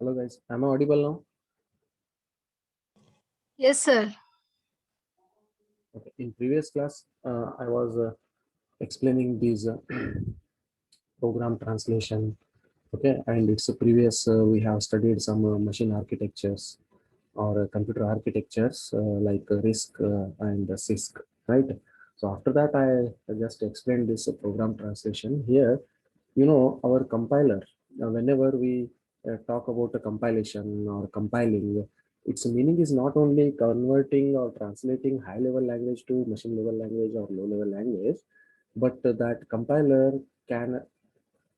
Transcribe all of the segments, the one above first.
Hello guys, am I audible now? Yes, sir. Okay. In previous class, I was explaining these program translation. Okay, and it's a previous we have studied some machine architectures or computer architectures like RISC and CISC, right? So after that, I just explained this program translation here. Our compiler, whenever we talk about a compilation or compiling, its meaning is not only converting or translating high level language to machine level language or low level language, but that compiler can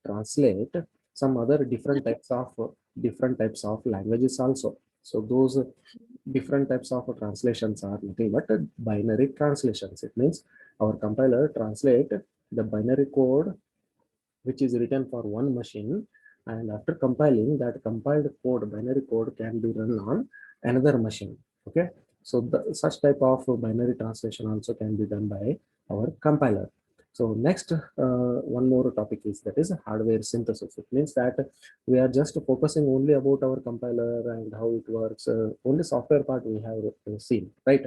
translate some other different types of languages also. So those different types of translations are nothing but binary translations. It means our compiler translate the binary code which is written for one machine, and after compiling, that compiled code, binary code, can be run on another machine. Okay, so such type of binary translation also can be done by our compiler. So next, one more topic is, that is hardware synthesis. It means that we are just focusing only about our compiler and how it works. Only software part we have seen, right?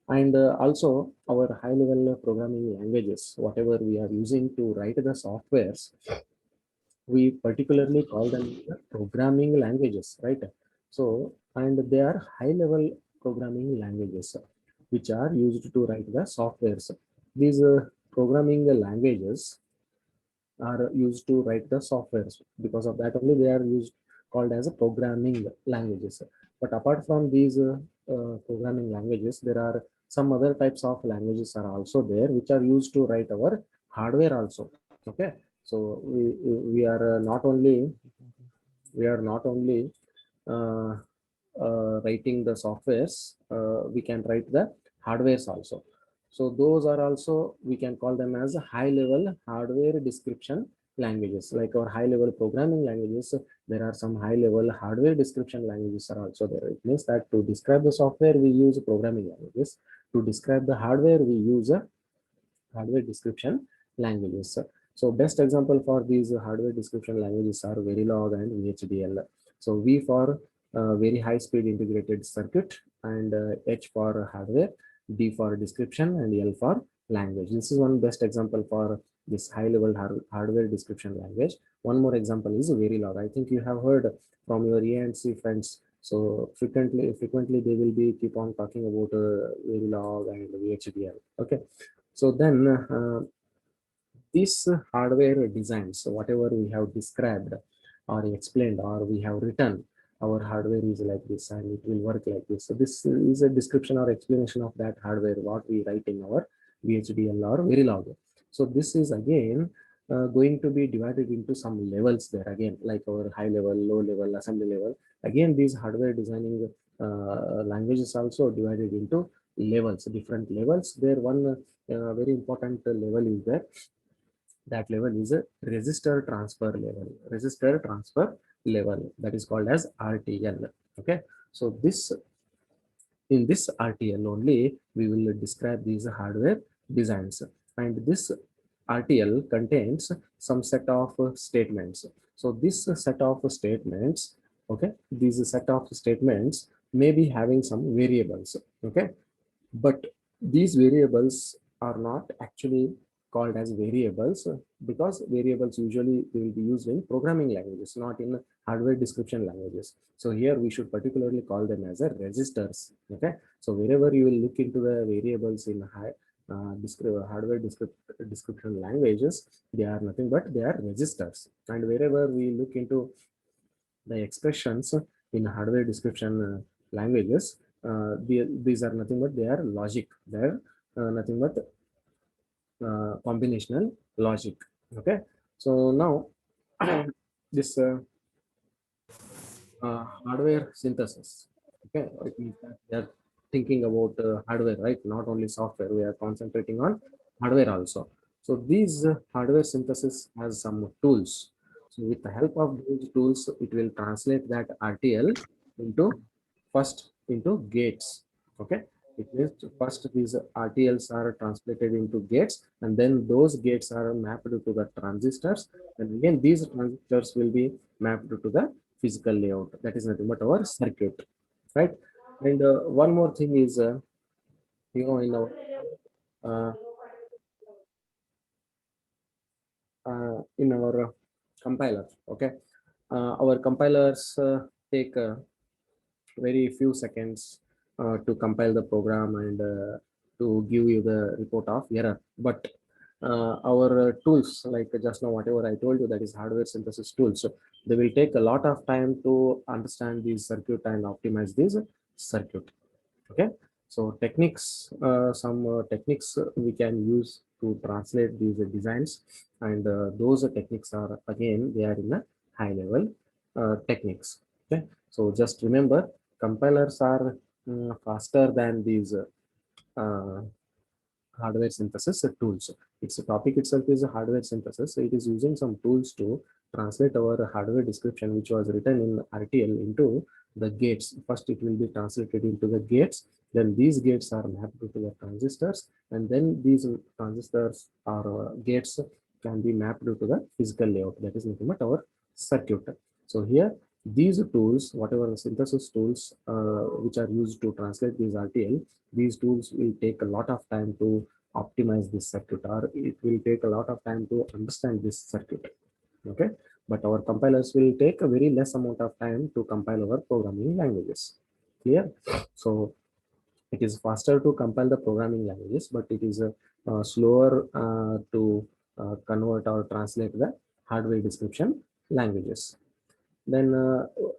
And also our high level programming languages, whatever we are using to write the softwares, we particularly call them programming languages, right? So, and they are high level programming languages which are used to write the softwares. These programming languages are used to write the softwares. Because of that only they are used, called as a programming languages. But apart from these programming languages, there are some other types of languages are also there which are used to write our hardware also. Okay, so we are not only uh, writing the softwares, we can write the hardwares also. So those are also, we can call them as high level hardware description languages. Like our high level programming languages, there are some high level hardware description languages are also there. It means that to describe the software, we use programming languages. To describe the hardware, we use a hardware description languages. So best example for these hardware description languages are Verilog and VHDL. So V for very high speed integrated circuit, and H for hardware, D for description, and L for language. This is one best example for this high level hardware description language. One more example is Verilog. I think you have heard from your E&C friends. So frequently they will be keep on talking about Verilog and VHDL. Okay, so then these hardware designs, so whatever we have described or explained or we have written, our hardware is like this and it will work like this. So this is a description or explanation of that hardware, what we write in our VHDL or Verilog. So this is again going to be divided into some levels there again, like our high level, low level, assembly level. Again, these hardware designing languages also divided into levels, different levels. There one very important level is there. That level is a register transfer level. Register transfer level, that is called as RTL. Okay, so this, in this RTL only we will describe these hardware designs, and this RTL contains some set of statements. So this set of statements, okay, these set of statements may be having some variables. Okay, but these variables are not actually called as variables, because variables usually they will be used in programming languages, not in hardware description languages. So here we should particularly call them as a registers. Okay, so wherever you will look into the variables in hardware description languages, they are nothing but they are registers. And wherever we look into the expressions in hardware description languages, these are nothing but they are logic. They're nothing but combinational logic. Okay, so now this hardware synthesis. Okay, it means that we are thinking about hardware, right? Not only software. We are concentrating on hardware also. So these hardware synthesis has some tools. So with the help of these tools, it will translate that RTL into first into gates. Okay, it means first these RTLs are translated into gates, and then those gates are mapped to the transistors, and again these transistors will be mapped to the physical layout. That is nothing but our circuit, right? And one more thing is, in our uh, compiler, okay, our compilers take very few seconds to compile the program and to give you the report of error. But our tools, like just now, whatever I told you, that is hardware synthesis tools, so they will take a lot of time to understand this circuit and optimize this circuit. Okay, so techniques, some techniques we can use to translate these designs, and those techniques are, again, they are in a high level techniques. Okay, so just remember, compilers are faster than these uh, hardware synthesis tools. Its topic itself is a hardware synthesis. So it is using some tools to translate our hardware description, which was written in RTL, into the gates. First, it will be translated into the gates. Then these gates are mapped to the transistors, and then these transistors or gates can be mapped to the physical layout. That is nothing but our circuit. So here, these tools, whatever the synthesis tools which are used to translate these RTL, these tools will take a lot of time to optimize this circuit, or it will take a lot of time to understand this circuit. Okay, but our compilers will take a very less amount of time to compile our programming languages. Clear? So it is faster to compile the programming languages, but it is slower to convert or translate the hardware description languages. Then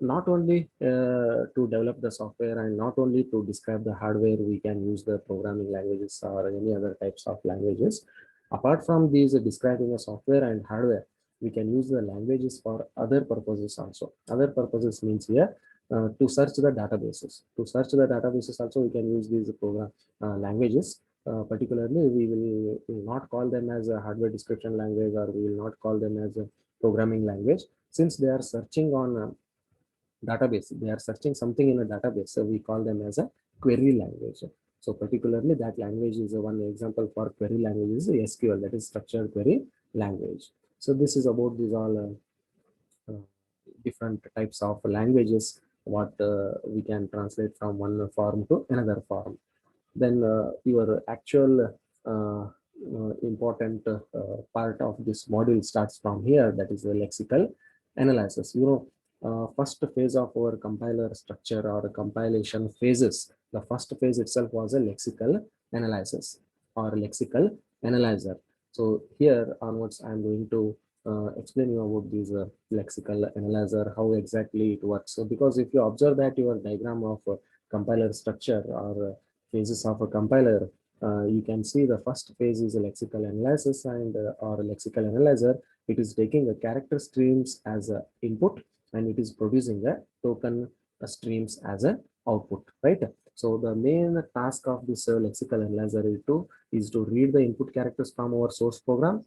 not only to develop the software and not only to describe the hardware, we can use the programming languages or any other types of languages. Apart from these describing the software and hardware, we can use the languages for other purposes also. Other purposes means here, to search the databases. To search the databases also, we can use these program languages. Particularly, we will not call them as a hardware description language, or we will not call them as a programming language, since they are searching on a database. They are searching something in a database, so we call them as a query language. So particularly, that language is one example for query language is SQL, that is structured query language. So this is about these all different types of languages what we can translate from one form to another form. Then your actual important part of this module starts from here, that is the lexical analysis. First phase of our compiler structure or compilation phases, the first phase itself was a lexical analysis or lexical analyzer. So here onwards, I'm going to explain you about this lexical analyzer, how exactly it works. So because if you observe that your diagram of compiler structure or phases of a compiler, you can see the first phase is a lexical analysis and or lexical analyzer. It is taking a character streams as a input, and it is producing a token streams as a output, right? So the main task of this lexical analyzer is to read the input characters from our source program,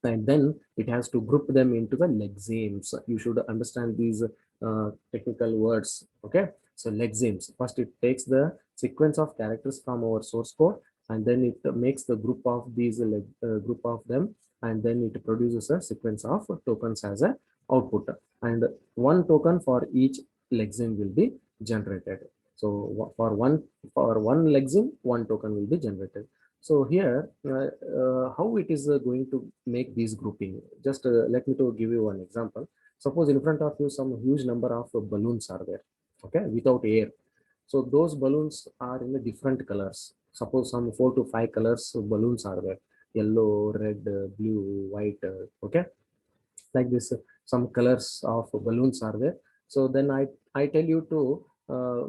and then it has to group them into the lexemes. You should understand these technical words. Okay, so lexemes, first it takes the sequence of characters from our source code, and then it makes the group of these group of them, and then it produces a sequence of tokens as a output, and one token for each lexeme will be generated. So for one lexeme, one token will be generated. So here, how it is going to make these grouping? Just let me to give you one example. Suppose in front of you some huge number of balloons are there, okay, without air. So those balloons are in the different colors. Suppose some 4 to 5 colors of balloons are there: yellow, red, blue, white. Okay, like this, some colors of balloons are there. So then I tell you to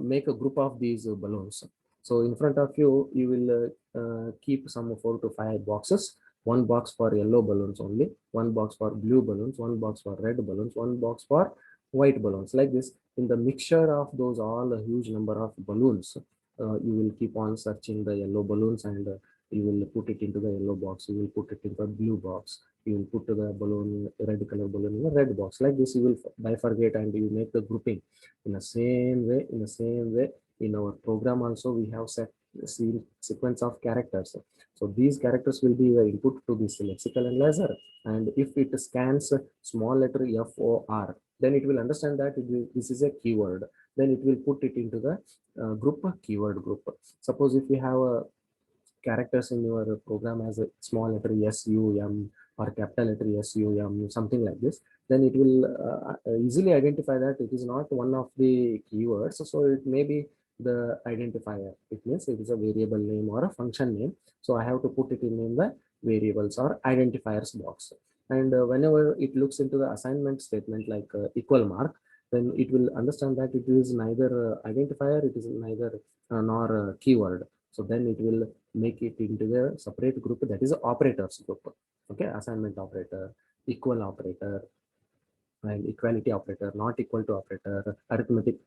make a group of these balloons. So in front of you, you will keep some 4 to 5 boxes. One box for yellow balloons only, one box for blue balloons, one box for red balloons, one box for white balloons. Like this, in the mixture of those all a huge number of balloons, you will keep on searching the yellow balloons, and you will put it into the yellow box, you will put it into the blue box, you will put the balloon, red color balloon, in the red box. Like this, you will bifurcate and you make the grouping in the same way. In our program also, we have set sequence of characters. So these characters will be the input to this lexical analyzer, and if it scans small letter FOR, then it will understand that this is a keyword. Then it will put it into the group keyword group. Suppose if you have a characters in your program as a small letter SUM or capital letter SUM, something like this, then it will easily identify that it is not one of the keywords. So it may be the identifier. It means it is a variable name or a function name. So I have to put it in the variables or identifiers box. And whenever it looks into the assignment statement like equal mark, then it will understand that it is neither identifier, it is neither nor keyword. So then it will make it into the separate group, that is operators group. Okay, assignment operator, equal operator, and equality operator, not equal to operator, arithmetic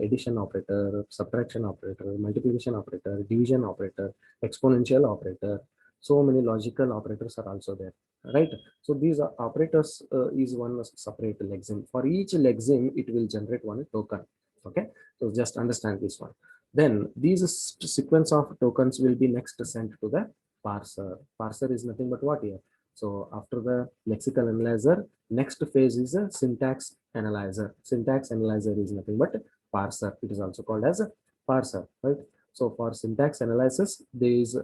addition operator, subtraction operator, multiplication operator, division operator, exponential operator. So many logical operators are also there, right? So these are operators is one separate lexeme. For each lexeme, it will generate one token. Okay, so just understand this one. Then these sequence of tokens will be next sent to the parser. Parser is nothing but what here? So after the lexical analyzer, next phase is a syntax analyzer. Syntax analyzer is nothing but parser. It is also called as a parser, right? So for syntax analysis, these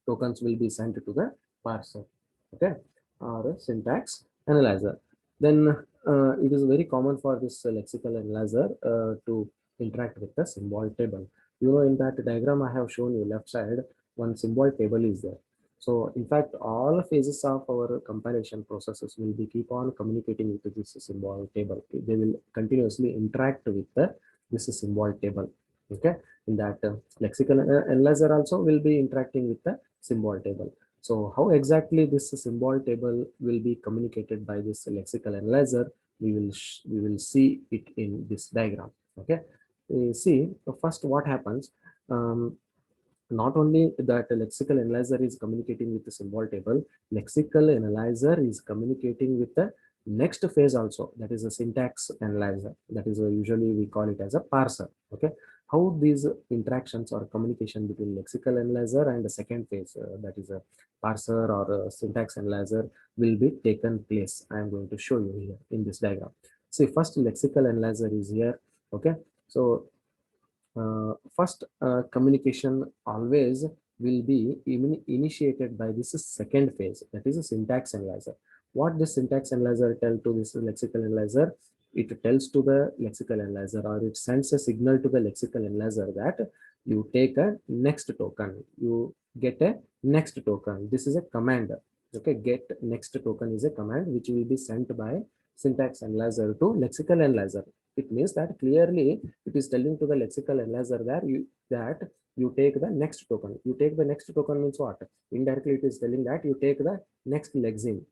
tokens will be sent to the parser, okay, or a syntax analyzer. Then it is very common for this lexical analyzer to interact with the symbol table. You know, in that diagram I have shown you left side, one symbol table is there. So in fact, all phases of our compilation processes will be keep on communicating with this symbol table. They will continuously interact with this symbol table. Okay, in that lexical analyzer also will be interacting with the symbol table. So how exactly this symbol table will be communicated by this lexical analyzer, we will see it in this diagram. Okay, you see first what happens. Not only that lexical analyzer is communicating with the symbol table, lexical analyzer is communicating with the next phase also, that is a syntax analyzer. That is usually we call it as a parser. Okay, how these interactions or communication between lexical analyzer and the second phase, that is a parser or a syntax analyzer, will be taken place. I am going to show you here in this diagram. See, first lexical analyzer is here. Okay, so first communication always will be initiated by this second phase, that is a syntax analyzer. What this syntax analyzer tell to this lexical analyzer? It tells to the lexical analyzer, or it sends a signal to the lexical analyzer that you take a next token, you get a next token. This is a command. Okay, get next token is a command which will be sent by syntax analyzer to lexical analyzer. It means that clearly it is telling to the lexical analyzer that you take the next token. You take the next token means what? Indirectly, it is telling that you take the next lexeme.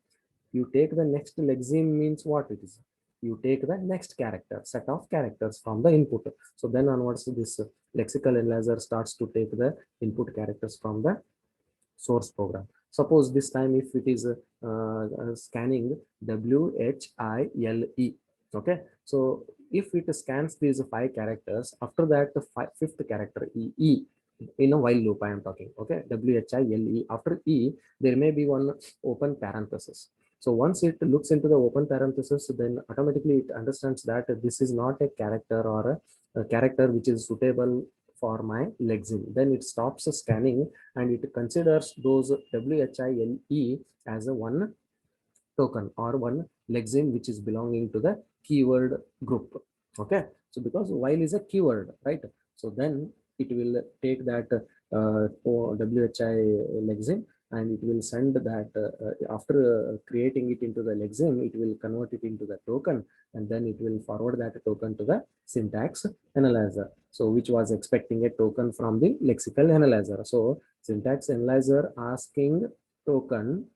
You take the next lexeme means what it is? You take the next character, set of characters from the input. So then onwards, this lexical analyzer starts to take the input characters from the source program. Suppose this time if it is scanning WHILE. Okay, so if it scans these 5 characters, after that the fifth character E, in a while loop I am talking. Okay, WHILE, after E there may be one open parenthesis. So once it looks into the open parenthesis, then automatically it understands that this is not a character or a character which is suitable for my lexeme. Then it stops scanning and it considers those WHILE as a one token or one lexeme which is belonging to the keyword group. Okay, so because while is a keyword, right? So then it will take that WHI lexeme and it will send that after creating it into the lexeme, it will convert it into the token, and then it will forward that token to the syntax analyzer. So which was expecting a token from the lexical analyzer. So syntax analyzer asking token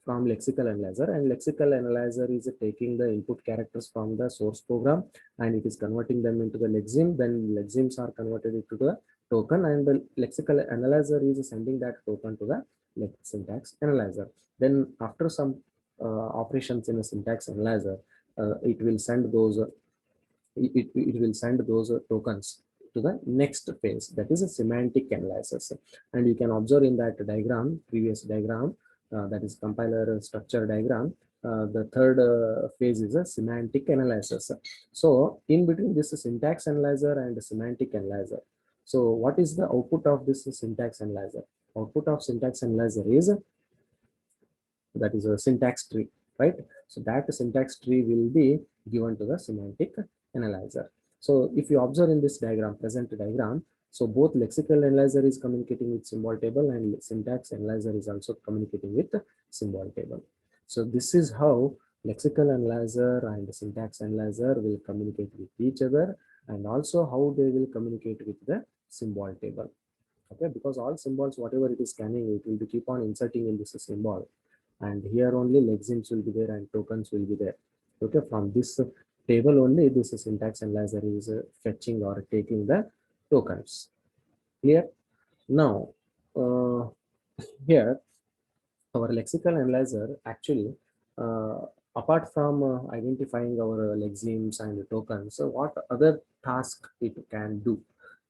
from lexical analyzer, and lexical analyzer is taking the input characters from the source program and it is converting them into the lexeme. Then lexemes are converted into the token and the lexical analyzer is sending that token to the syntax analyzer. Then after some operations in a syntax analyzer, it will send those it will send those tokens to the next phase, that is a semantic analysis. And you can observe in that diagram, previous diagram, that is compiler structure diagram. The third phase is a semantic analysis. So in between this syntax analyzer and semantic analyzer. So what is the output of this syntax analyzer? Output of syntax analyzer is, that is a syntax tree, right? So that syntax tree will be given to the semantic analyzer. So if you observe in this diagram, present diagram, so both lexical analyzer is communicating with symbol table and syntax analyzer is also communicating with symbol table. So this is how lexical analyzer and syntax analyzer will communicate with each other, and also how they will communicate with the symbol table. Okay, because all symbols, whatever it is scanning, it will be keep on inserting in this symbol, and here only lexemes will be there and tokens will be there. Okay, from this table only this syntax analyzer is fetching or taking the tokens. Clear? Now here our lexical analyzer actually, apart from identifying our lexemes and tokens, so what other task it can do?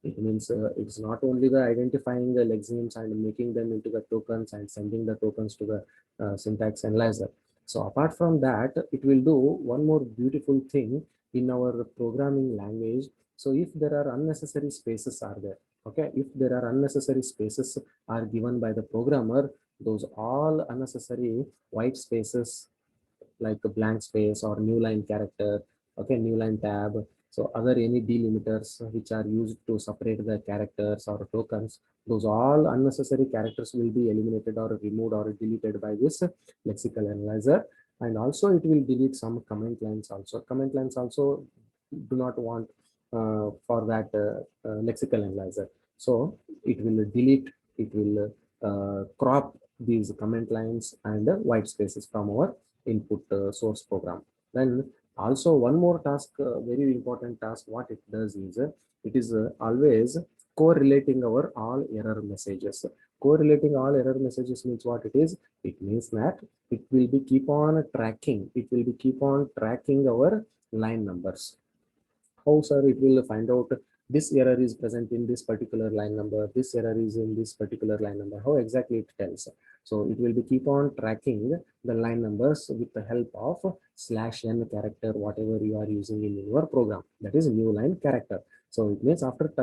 It means it's not only the identifying the lexemes and making them into the tokens and sending the tokens to the syntax analyzer. So apart from that, it will do one more beautiful thing in our programming language. So if there are unnecessary spaces are there, okay, if there are unnecessary spaces are given by the programmer, those all unnecessary white spaces like a blank space or new line character, okay, new line tab, so other any delimiters which are used to separate the characters or tokens, those all unnecessary characters will be eliminated or removed or deleted by this lexical analyzer. And also it will delete some comment lines also. Comment lines also do not want for that lexical analyzer. So it will delete, it will crop these comment lines and white spaces from our input source program. Then also one more task, very important task, what it does is it is always correlating our all error messages. Correlating all error messages means what it is? It means that it will be keep on tracking. It will be keep on tracking our line numbers. How, sir, it will find out this error is present in this particular line number, this error is in this particular line number? How exactly it tells? So it will be keep on tracking the line numbers with the help of /n character, whatever you are using in your program, that is new line character. So it means after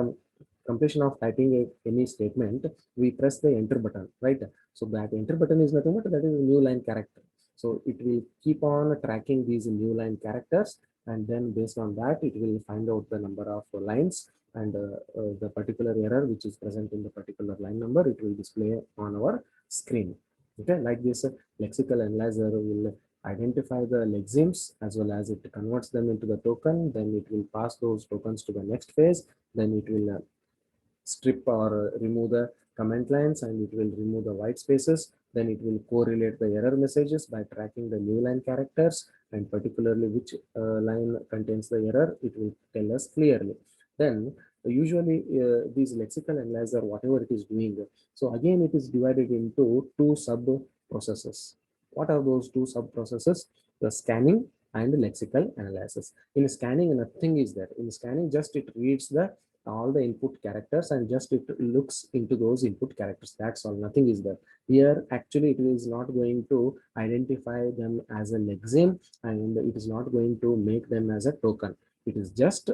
completion of typing any statement, we press the enter button, right? So that enter button is nothing but that is a new line character. So it will keep on tracking these new line characters, and then based on that it will find out the number of lines, and the particular error which is present in the particular line number, it will display on our screen. Okay, like this lexical analyzer will identify the lexemes as well as it converts them into the token, then it will pass those tokens to the next phase, then it will strip or remove the comment lines, and it will remove the white spaces. Then it will correlate the error messages by tracking the new line characters, and particularly which line contains the error, it will tell us clearly. Then usually these lexical analyzer, whatever it is doing, so again it is divided into two sub processes. What are those two sub processes? The scanning and lexical analysis. In scanning, nothing is there. In scanning, just it reads the all the input characters and just it looks into those input characters. That's all, nothing is there. Here actually it is not going to identify them as a lexeme, and it is not going to make them as a token. It is just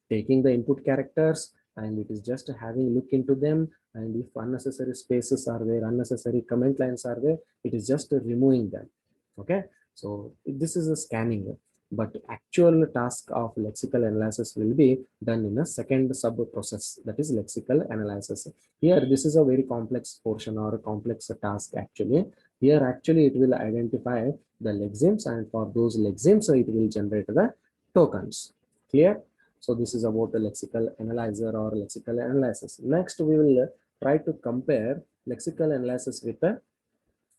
taking the input characters, and it is just having look into them, and if unnecessary spaces are there, unnecessary comment lines are there, it is just removing them. Okay, so this is a scanning, but actual task of lexical analysis will be done in a second sub process, that is lexical analysis. Here this is a very complex portion or a complex task actually. Here actually it will identify the lexemes, and for those lexemes it will generate the tokens. Clear? So this is about the lexical analyzer or lexical analysis. Next we will try to compare lexical analysis with the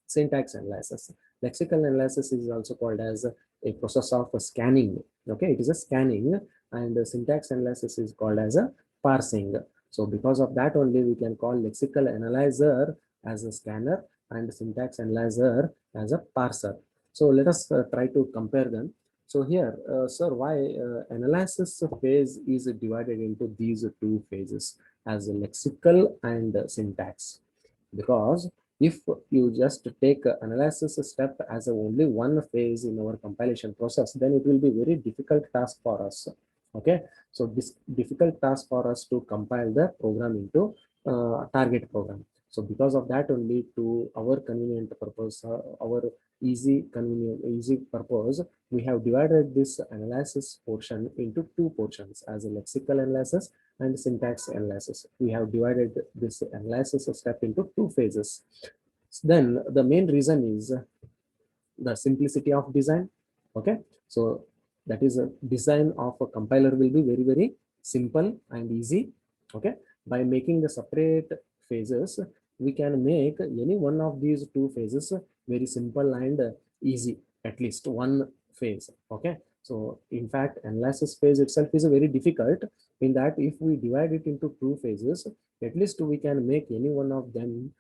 syntax analysis. Lexical analysis is also called as a process of scanning. Okay, it is a scanning, and the syntax analysis is called as a parsing. So because of that only we can call lexical analyzer as a scanner and syntax analyzer as a parser. So let us try to compare them. So here, sir, why analysis phase is divided into these two phases as lexical and syntax? Because If you just take analysis step as only one phase in our compilation process, then it will be very difficult task for us. Okay, so this difficult task for us to compile the program into target program. So because of that only, to our convenient purpose, our easy purpose, we have divided this analysis portion into two portions, as a lexical analysis and syntax analysis. We have divided this analysis step into two phases. Then the main reason is the simplicity of design. Okay, so that is a design of a compiler will be very simple and easy. Okay, by making the separate phases, we can make any one of these two phases very simple and easy, at least one phase. Okay, so in fact analysis phase itself is a very difficult, in that if we divide it into two phases, at least we can make any one of them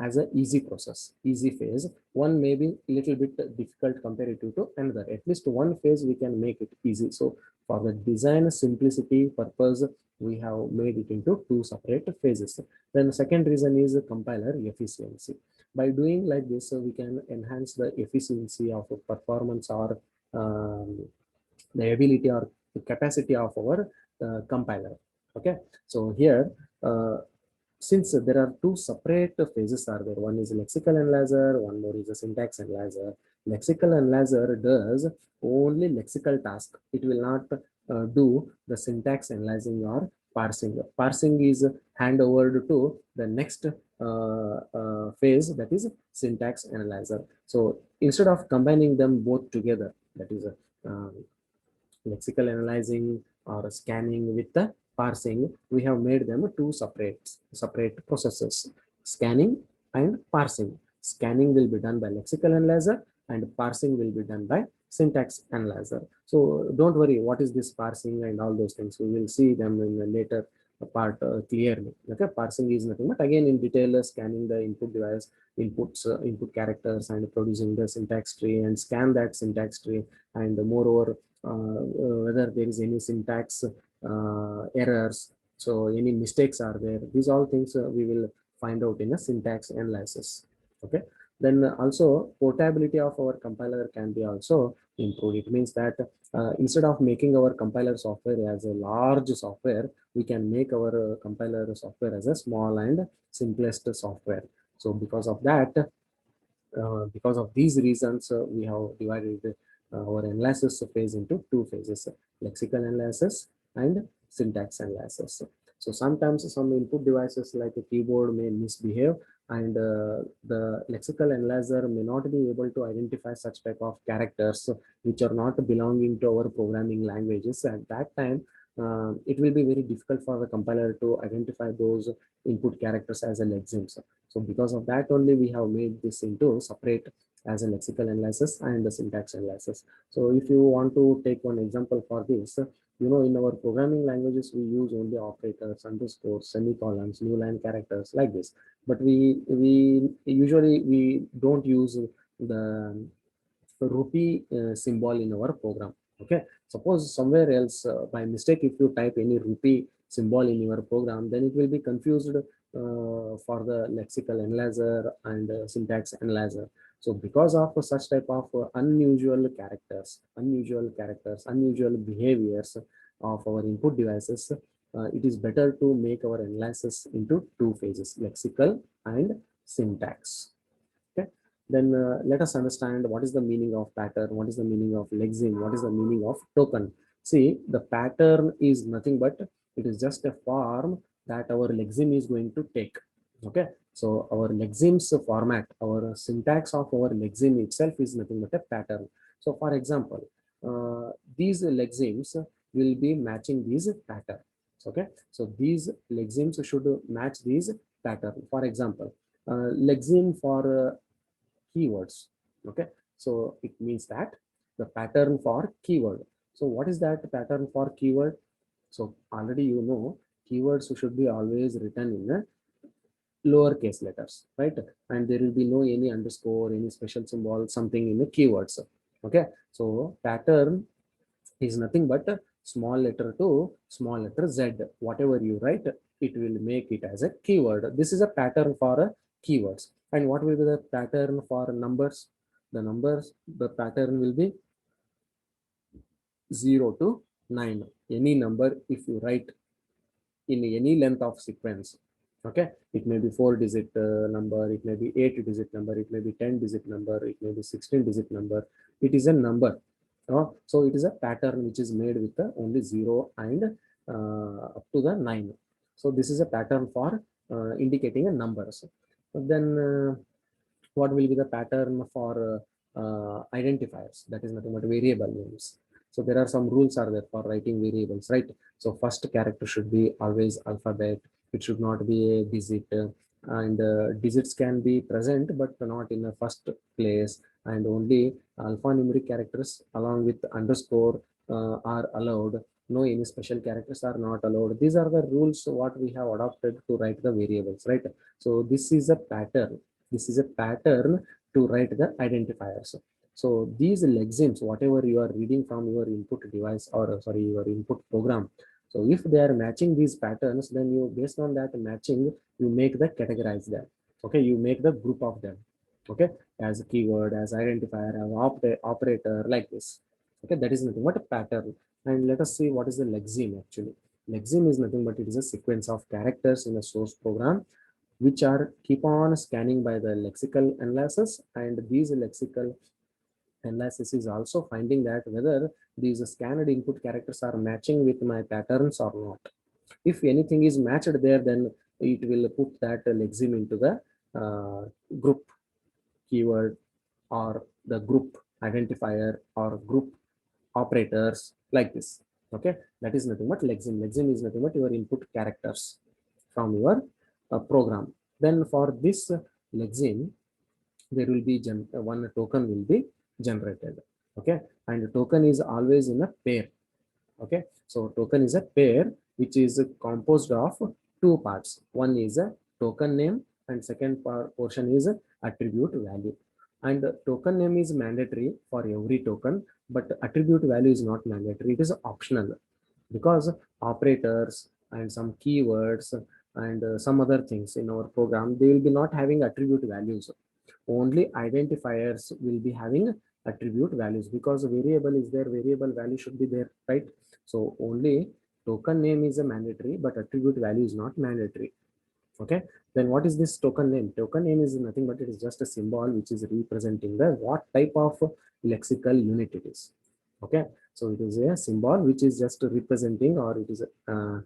as a easy process, easy phase. One may be a little bit difficult comparative to another. At least one phase we can make it easy. So for the design simplicity purpose, we have made it into two separate phases. Then the second reason is compiler efficiency. By doing like this, we can enhance the efficiency of performance, or the ability or the capacity of our compiler. Okay, so here since there are two separate phases are there, one is lexical analyzer, one more is a syntax analyzer. Lexical analyzer does only lexical task. It will not do the syntax analyzing or parsing. Parsing is hand over to the next phase, that is syntax analyzer. So instead of combining them both together, that is uh, lexical analyzing or scanning with the parsing, we have made them two separate processes, scanning and parsing. Scanning will be done by lexical analyzer and parsing will be done by syntax analyzer. So don't worry what is this parsing and all those things, we will see them in the later part clearly. Okay, parsing is nothing but again in detail scanning the input device, input characters, and producing the syntax tree, and scan that syntax tree, and moreover whether there is any syntax errors, so any mistakes are there, these all things we will find out in a syntax analysis. Okay, then also portability of our compiler can be also improved. It means that instead of making our compiler software as a large software, we can make our compiler software as a small and simplest software. So because of that, because of these reasons, we have divided our analysis phase into two phases, lexical analysis and syntax analysis. So sometimes some input devices like a keyboard may misbehave, and the lexical analyzer may not be able to identify such type of characters which are not belonging to our programming languages. At that time, it will be very difficult for the compiler to identify those input characters as a lexemes. So because of that only, we have made this into separate as a lexical analysis and the syntax analysis. So if you want to take one example for this, in our programming languages, we use only operators, underscores, semicolons, new line characters like this. But we usually we don't use the rupee symbol in our program. Okay, suppose somewhere else by mistake if you type any rupee symbol in your program, then it will be confused for the lexical analyzer and syntax analyzer. So because of such type of unusual behaviors of our input devices, it is better to make our analysis into two phases, lexical and syntax. Okay, then let us understand what is the meaning of pattern, what is the meaning of lexeme, what is the meaning of token. See, the pattern is nothing but it is just a form that our lexeme is going to take. Okay, so our lexeme's format, our syntax of our lexeme itself is nothing but a pattern. So for example, these lexemes will be matching these patterns. Okay, so these lexemes should match these pattern. For example, lexeme for keywords. Okay, so it means that the pattern for keyword. So what is that pattern for keyword? So already keywords should be always written in a lowercase letters, right? And there will be no any underscore, any special symbol, something in the keywords. Okay, so pattern is nothing but a small letter to small letter z. Whatever you write, it will make it as a keyword. This is a pattern for a keywords. And what will be the pattern for numbers? The pattern will be 0 to 9. Any number if you write in any length of sequence, okay, it may be 4 digit number, it may be 8 digit number, it may be 10 digit number, it may be 16 digit number. It is a number. So it is a pattern which is made with the only 0 and up to the 9. So this is a pattern for indicating a numbers. Then what will be the pattern for identifiers? That is nothing but variable names. So there are some rules are there for writing variables, right? So first character should be always alphabet. It should not be a digit, and digits can be present but not in the first place, and only alphanumeric characters along with underscore are allowed. No any special characters are not allowed. These are the rules what we have adopted to write the variables, right? So this is a pattern. This is a pattern to write the identifiers. So these lexemes, whatever you are reading from your input device, or sorry, your input program, so if they are matching these patterns, then you, based on that matching, you make the categorize them. Okay, you make the group of them. Okay, as a keyword, as identifier, as operator, like this. Okay, that is nothing but a pattern. And let us see what is the lexeme actually. Lexeme is nothing but it is a sequence of characters in a source program which are keep on scanning by the lexical analysis, and these lexical analysis is also finding that whether these scanned input characters are matching with my patterns or not. If anything is matched there, then it will put that lexeme into the uh, group keyword, or the group identifier, or group operators, like this. Okay, that is nothing but lexeme. Lexeme is nothing but your input characters from your program. Then for this lexeme, there will be one token will be generated. Okay, and the token is always in a pair. Okay, so token is a pair which is composed of two parts. One is a token name, and second portion is a attribute value. And token name is mandatory for every token, but attribute value is not mandatory, it is optional. Because operators and some keywords and some other things in our program, they will be not having attribute values. Only identifiers will be having attribute values, because variable is there, variable value should be there, right? So only token name is a mandatory, but attribute value is not mandatory. Okay, then what is this token name? Token name is nothing but it is just a symbol which is representing the what type of lexical unit it is. Okay, so it is a symbol which is just representing, or it is uh,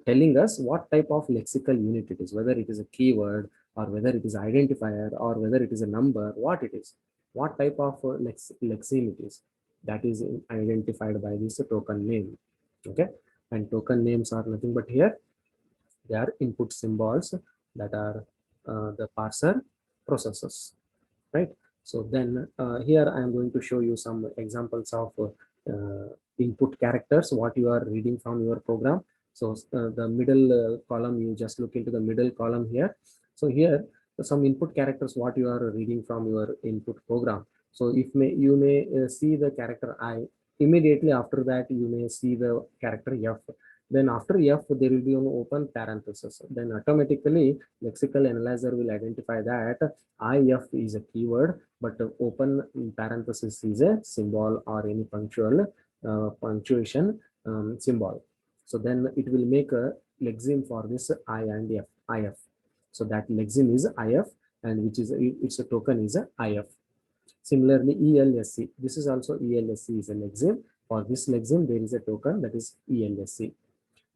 telling us what type of lexical unit it is, whether it is a keyword, or whether it is identifier, or whether it is a number, what it is, what type of lexeme it is, that is identified by this token name. Okay, and token names are nothing but here they are input symbols that are the parser processes, right? So then here I am going to show you some examples of input characters what you are reading from your program. So the middle column, you just look into the middle column here. So here some input characters what you are reading from your input program. So if may you may see the character I, immediately after that you may see the character F. Then after F there will be an open parenthesis. Then automatically lexical analyzer will identify that if is a keyword, but open parenthesis is a symbol or any punctuation symbol. So then it will make a lexeme for this I and F, if. So that lexeme is if, and which is its a token is a if. Similarly, ELSC, this is also ELSC is a lexeme. For this lexeme, there is a token that is ELSC.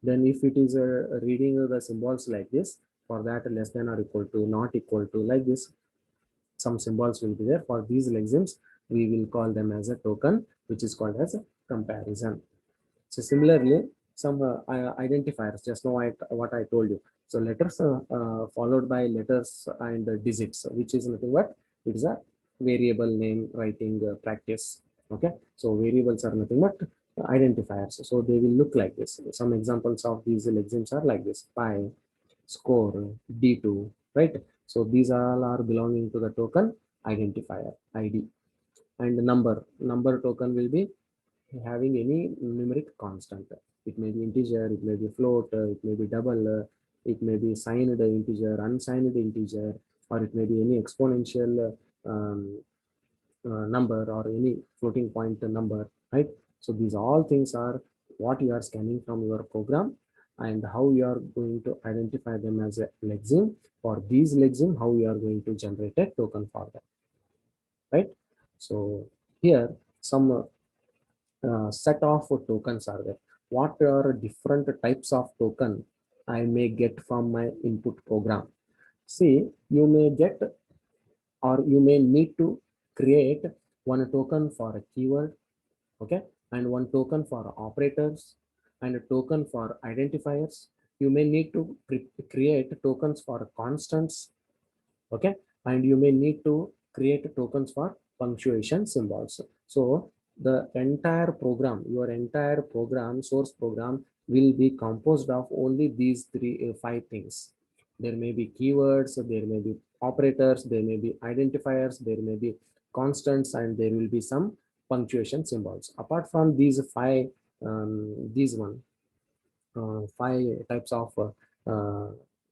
Then if it is reading the symbols like this, for that less than or equal to, not equal to, like this, some symbols will be there. For these lexemes, we will call them as a token, which is called as a comparison. So similarly, some identifiers, just now what I told you. So letters followed by letters and digits, which is nothing but it is a variable name writing practice. Okay, so variables are nothing but identifiers. So they will look like this. Some examples of these lexemes are like this: pi, score, d2, right? So these all are belonging to the token identifier ID. And number token will be having any numeric constant. It may be integer, it may be float, it may be double, it may be signed integer, unsigned integer, or it may be any exponential number or any floating point number, right? So these all things are what you are scanning from your program, and how you are going to identify them as a lexeme. For these lexeme, how you are going to generate a token for them, right? So here some set of tokens are there. What are different types of token I may get from my input program? See, you may get, or you may need to create one token for a keyword, okay, and one token for operators, and a token for identifiers. You may need to create tokens for constants, okay, and you may need to create tokens for punctuation symbols. So the entire program, your entire program, source program, will be composed of only these five things. There may be keywords, there may be operators, there may be identifiers, there may be constants, and there will be some punctuation symbols. Apart from these five, these one five types of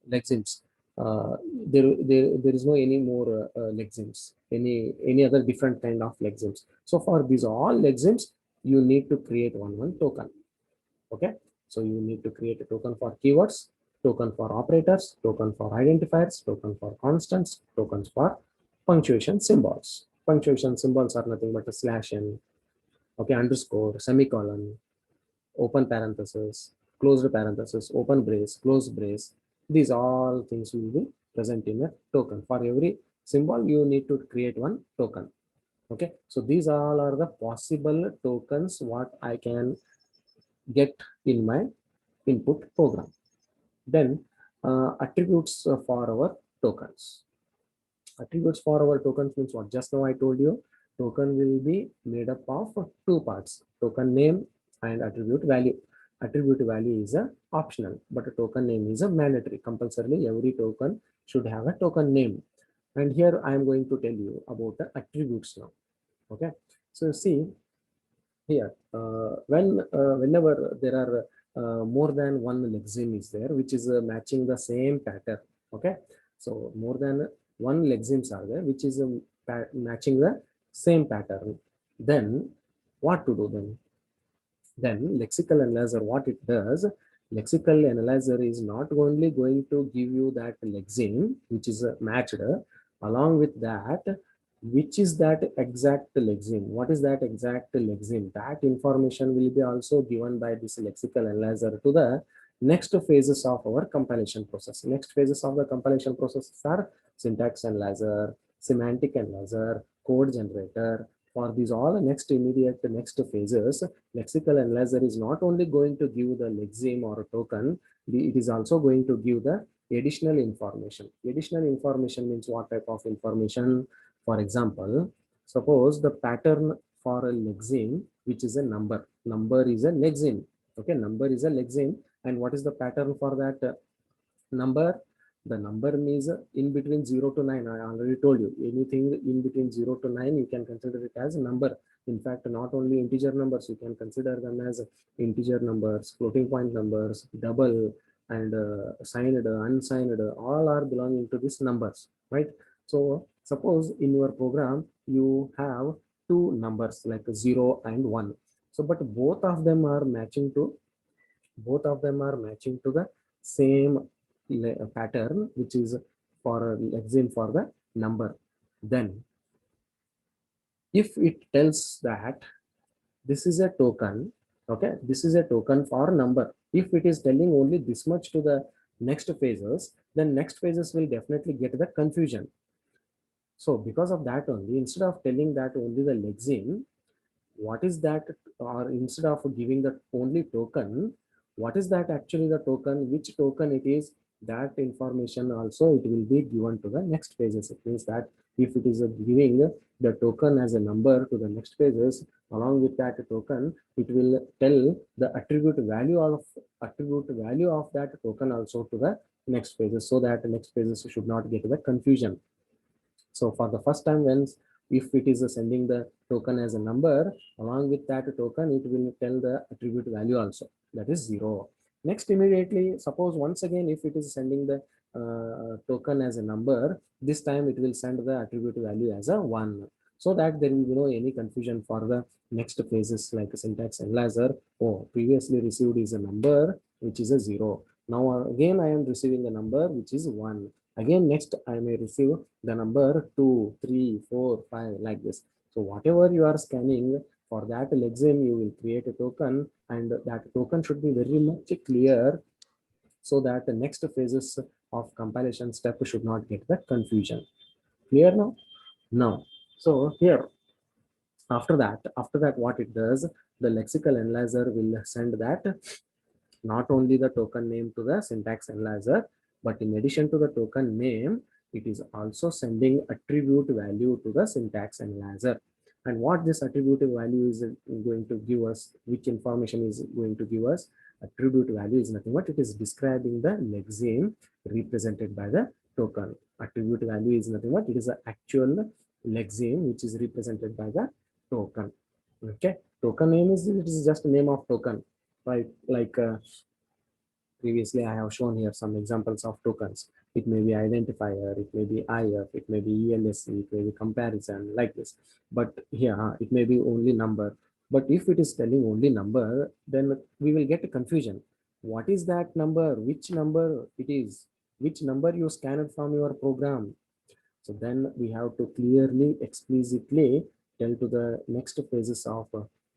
lexemes. Uh, there is no any more lexemes, any other different kind of lexemes. So for these all lexemes, you need to create one token. Okay, so you need to create a token for keywords, token for operators, token for identifiers, token for constants, tokens for punctuation symbols. Punctuation symbols are nothing but a slash n, okay, underscore, semicolon, open parenthesis, closed parenthesis, open brace, closed brace. These all things will be present in a token. For every symbol, you need to create one token. Okay, so these all are the possible tokens what I can get in my input program. Then attributes for our tokens. Attributes for our tokens means what? Just now I told you, token will be made up of two parts: token name and attribute value. Attribute value is a optional, but a token name is a mandatory. Compulsorily, every token should have a token name. And here I am going to tell you about the attributes now. Okay, so see here, whenever there are more than one lexeme is there, which is matching the same pattern. Okay, so more than one lexemes are there, which is matching the same pattern. Then what to do then? Then lexical analyzer, what it does, lexical analyzer is not only going to give you that lexeme which is matched, along with that, which is that exact lexeme, what is that exact lexeme, that information will be also given by this lexical analyzer to the next phases of our compilation process. Next phases of the compilation process are syntax analyzer, semantic analyzer, code generator. For these all next immediate next phases, lexical analyzer is not only going to give the lexeme or token, it is also going to give the additional information. Additional information means what type of information? For example, suppose the pattern for a lexeme, which is a number. Number is a lexeme. Okay, number is a lexeme. And what is the pattern for that number? The number means in between 0 to 9. I already told you, anything in between 0 to 9 you can consider it as a number. In fact, not only integer numbers, you can consider them as integer numbers, floating point numbers, double, and signed, unsigned, all are belonging to these numbers, right? So suppose in your program you have two numbers like 0 and 1. So but both of them are matching to the same pattern, which is for lexeme for the number. Then if it tells that this is a token, okay, this is a token for number, if it is telling only this much to the next phases, then next phases will definitely get the confusion. So because of that only, instead of telling that only the lexeme, what is that, or instead of giving the only token, what is that actually the token, which token it is, that information also it will be given to the next pages. It means that if it is giving the token as a number to the next pages, along with that token, it will tell the attribute value of that token also to the next pages, so that the next pages should not get the confusion. So for the first time, when if it is sending the token as a number, along with that token, it will tell the attribute value also, that is 0. Next, immediately, suppose once again, if it is sending the token as a number, this time it will send the attribute value as a 1, so that there will be no any confusion for the next phases like syntax analyzer. Oh, previously received is a number which is a 0. Now again I am receiving a number which is 1. Again next I may receive the number 2, 3, 4, 5 like this. So whatever you are scanning, for that lexeme you will create a token, and that token should be very much clear, so that the next phases of compilation step should not get the confusion. Clear now? Now, so here after that what it does, the lexical analyzer will send that not only the token name to the syntax analyzer, but in addition to the token name, it is also sending attribute value to the syntax analyzer. And what this attribute value is going to give us, which information is going to give us? Attribute value is nothing but it is describing the lexeme represented by the token. Attribute value is nothing but it is the actual lexeme which is represented by the token. Okay, token name is, it is just name of token, right? Like previously I have shown here some examples of tokens. It may be identifier, it may be IF, it may be ELSC, it may be comparison, like this. But here it may be only number. But if it is telling only number, then we will get a confusion. What is that number? Which number it is? Which number you scanned from your program? So then we have to clearly, explicitly tell to the next phases of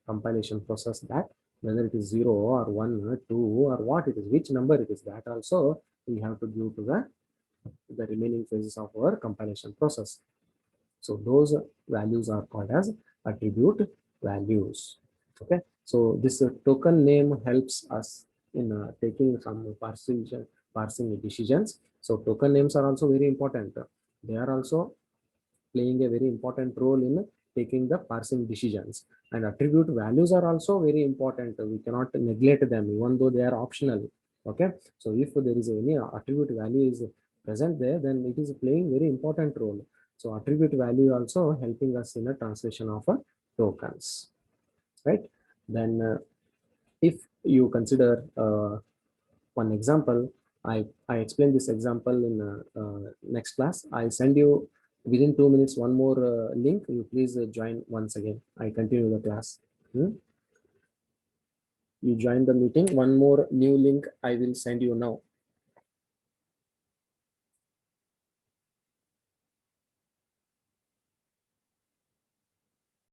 compilation process that whether it is 0 or 1 or 2 or what it is, which number it is, that also we have to give to the remaining phases of our compilation process. So those values are called as attribute values. Okay. So this token name helps us in taking some parsing decisions. So token names are also very important. They are also playing a very important role in taking the parsing decisions. And attribute values are also very important. We cannot neglect them, even though they are optional. Okay. So if there is any attribute value is present there, then it is playing very important role. So attribute value also helping us in the translation of tokens, right? Then if you consider one example, I explain this example in next class. I send you within 2 minutes one more link. You please join once again. I continue the class. You join the meeting. One more new link I will send you now.